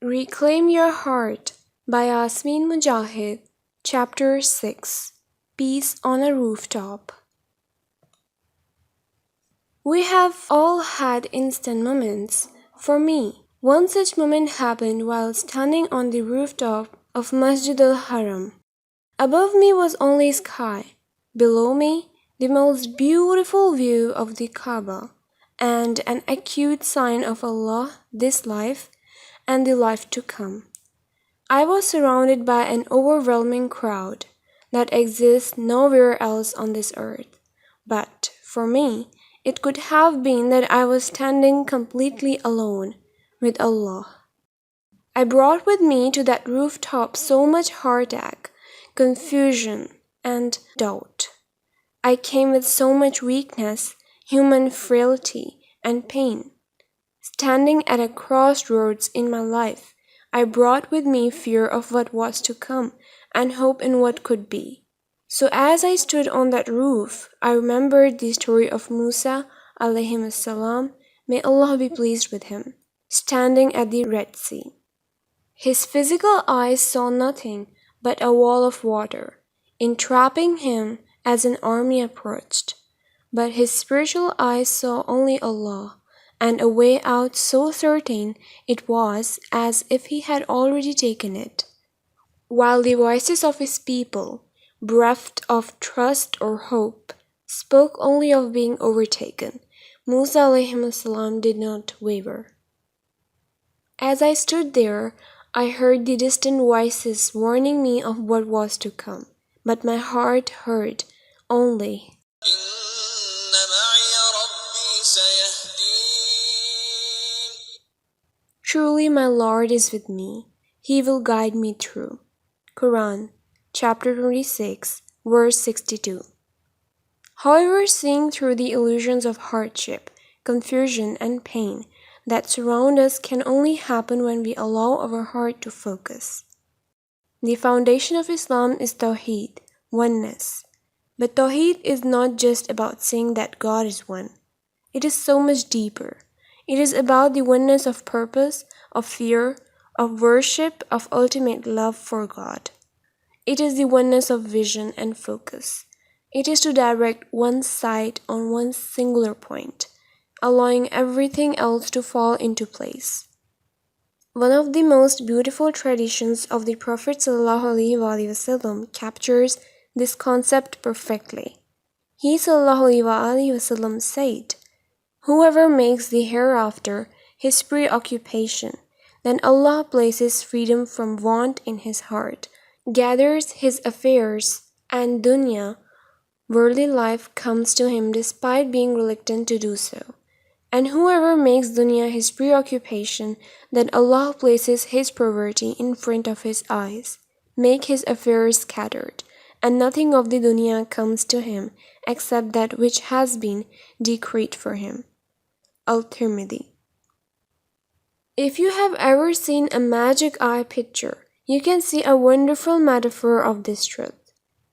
Reclaim Your Heart by Yasmin Mogahed, Chapter 6 Peace on a Rooftop. We have all had instant moments. For me, one such moment happened while standing on the rooftop of Masjid al-Haram. Above me was only sky. Below me, the most beautiful view of the Kaaba, and an acute sign of Allah, this life, and the life to come. I was surrounded by an overwhelming crowd that exists nowhere else on this earth. But for me, it could have been that I was standing completely alone with Allah. I brought with me to that rooftop so much heartache, confusion, and doubt. I came with so much weakness, human frailty, and pain. Standing at a crossroads in my life, I brought with me fear of what was to come and hope in what could be. So as I stood on that roof, I remembered the story of Musa alayhi salam, may Allah be pleased with him, standing at the Red Sea. His physical eyes saw nothing but a wall of water, entrapping him as an army approached. But his spiritual eyes saw only Allah, and a way out so certain it was as if he had already taken it. While the voices of his people, bereft of trust or hope, spoke only of being overtaken, Musa alayhi salam did not waver. As I stood there, I heard the distant voices warning me of what was to come, but my heart heard only, Truly my Lord is with me, He will guide me through. Quran, chapter 26, verse 62. However, seeing through the illusions of hardship, confusion, and pain that surround us can only happen when we allow our heart to focus. The foundation of Islam is Tawheed, oneness. But Tawheed is not just about saying that God is one. It is so much deeper. It is about the oneness of purpose, of fear, of worship, of ultimate love for God. It is the oneness of vision and focus. It is to direct one's sight on one singular point, allowing everything else to fall into place. One of the most beautiful traditions of the Prophet ﷺ captures this concept perfectly. He ﷺ said, "Whoever makes the hereafter his preoccupation, then Allah places freedom from want in his heart, gathers his affairs, and dunya, worldly life, comes to him despite being reluctant to do so. And whoever makes dunya his preoccupation, then Allah places his poverty in front of his eyes, make his affairs scattered, and nothing of the dunya comes to him except that which has been decreed for him." Al-Tirmidhi. If you have ever seen a magic eye picture, you can see a wonderful metaphor of this truth.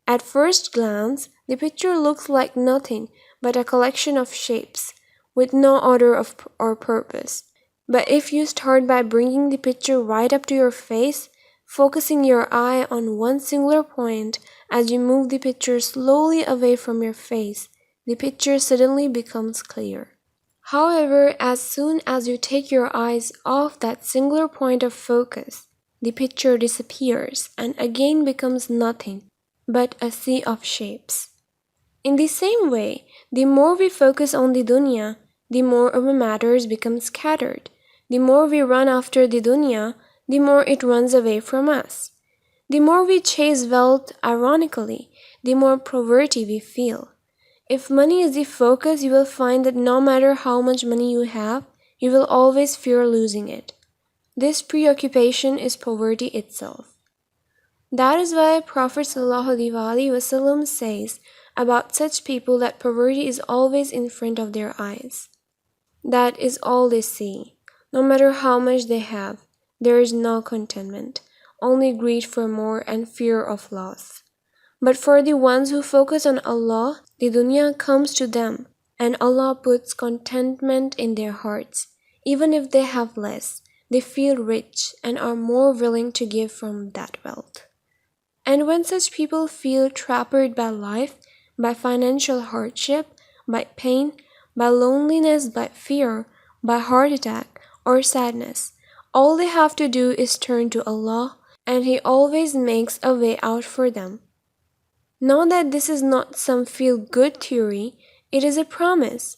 At first glance, the picture looks like nothing but a collection of shapes, with no order or purpose. But if you start by bringing the picture right up to your face, focusing your eye on one singular point as you move the picture slowly away from your face, the picture suddenly becomes clear. However, as soon as you take your eyes off that singular point of focus, the picture disappears and again becomes nothing but a sea of shapes. In the same way, the more we focus on the dunya, the more our matters become scattered. The more we run after the dunya, the more it runs away from us. The more we chase wealth, ironically, the more poverty we feel. If money is the focus, you will find that no matter how much money you have, you will always fear losing it. This preoccupation is poverty itself. That is why Prophet ﷺ says about such people that poverty is always in front of their eyes. That is all they see. No matter how much they have, there is no contentment, only greed for more and fear of loss. But for the ones who focus on Allah, the dunya comes to them, and Allah puts contentment in their hearts, even if they have less, they feel rich and are more willing to give from that wealth. And when such people feel trapped by life, by financial hardship, by pain, by loneliness, by fear, by heart attack, or sadness, all they have to do is turn to Allah, and He always makes a way out for them. Know that this is not some feel-good theory, it is a promise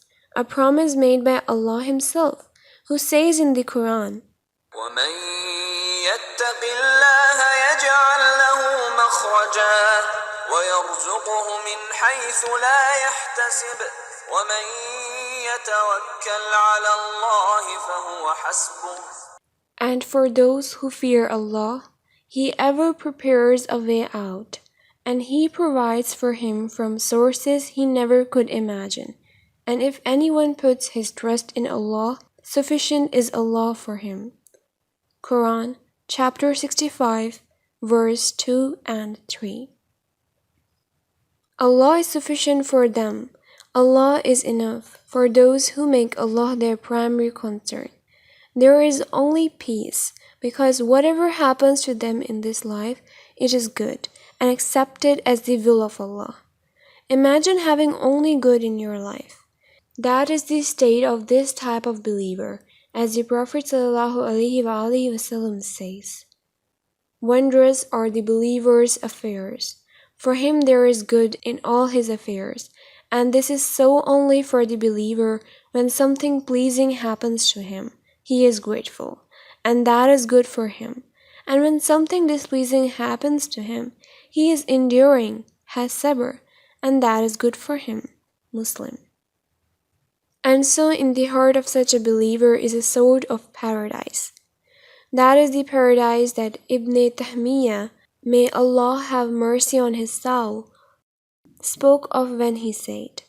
made by Allah Himself, who says in the Quran, وَمَن يَتَّقِ اللَّهَ يَجْعَل لَّهُ مَخْرَجًا وَيَرْزُقْهُ مِنْ حَيْثُ لَا يَحْتَسِبُ وَمَن يَتَوَكَّلْ عَلَى اللَّهِ فَهُوَ حَسْبُهُ. And for those who fear Allah, He ever prepares a way out, and He provides for him from sources he never could imagine. And if anyone puts his trust in Allah, sufficient is Allah for him. Quran, chapter 65, verse 2 and 3. Allah is sufficient for them. Allah is enough for those who make Allah their primary concern. There is only peace, because whatever happens to them in this life, it is good and accepted as the will of Allah. Imagine having only good in your life. That is the state of this type of believer, as the Prophet ﷺ says. Wondrous are the believer's affairs. For him there is good in all his affairs, and this is so only for the believer. When something pleasing happens to him, he is grateful, and that is good for him. And when something displeasing happens to him, he is enduring, has sabr, and that is good for him. Muslim. And so in the heart of such a believer is a sort of paradise. That is the paradise that Ibn Taymiyyah, may Allah have mercy on his soul, spoke of when he said,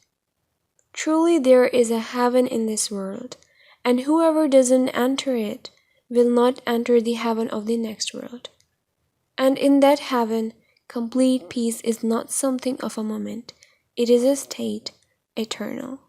"Truly there is a heaven in this world, and whoever doesn't enter it will not enter the heaven of the next world. And in that heaven, complete peace is not something of a moment, it is a state eternal."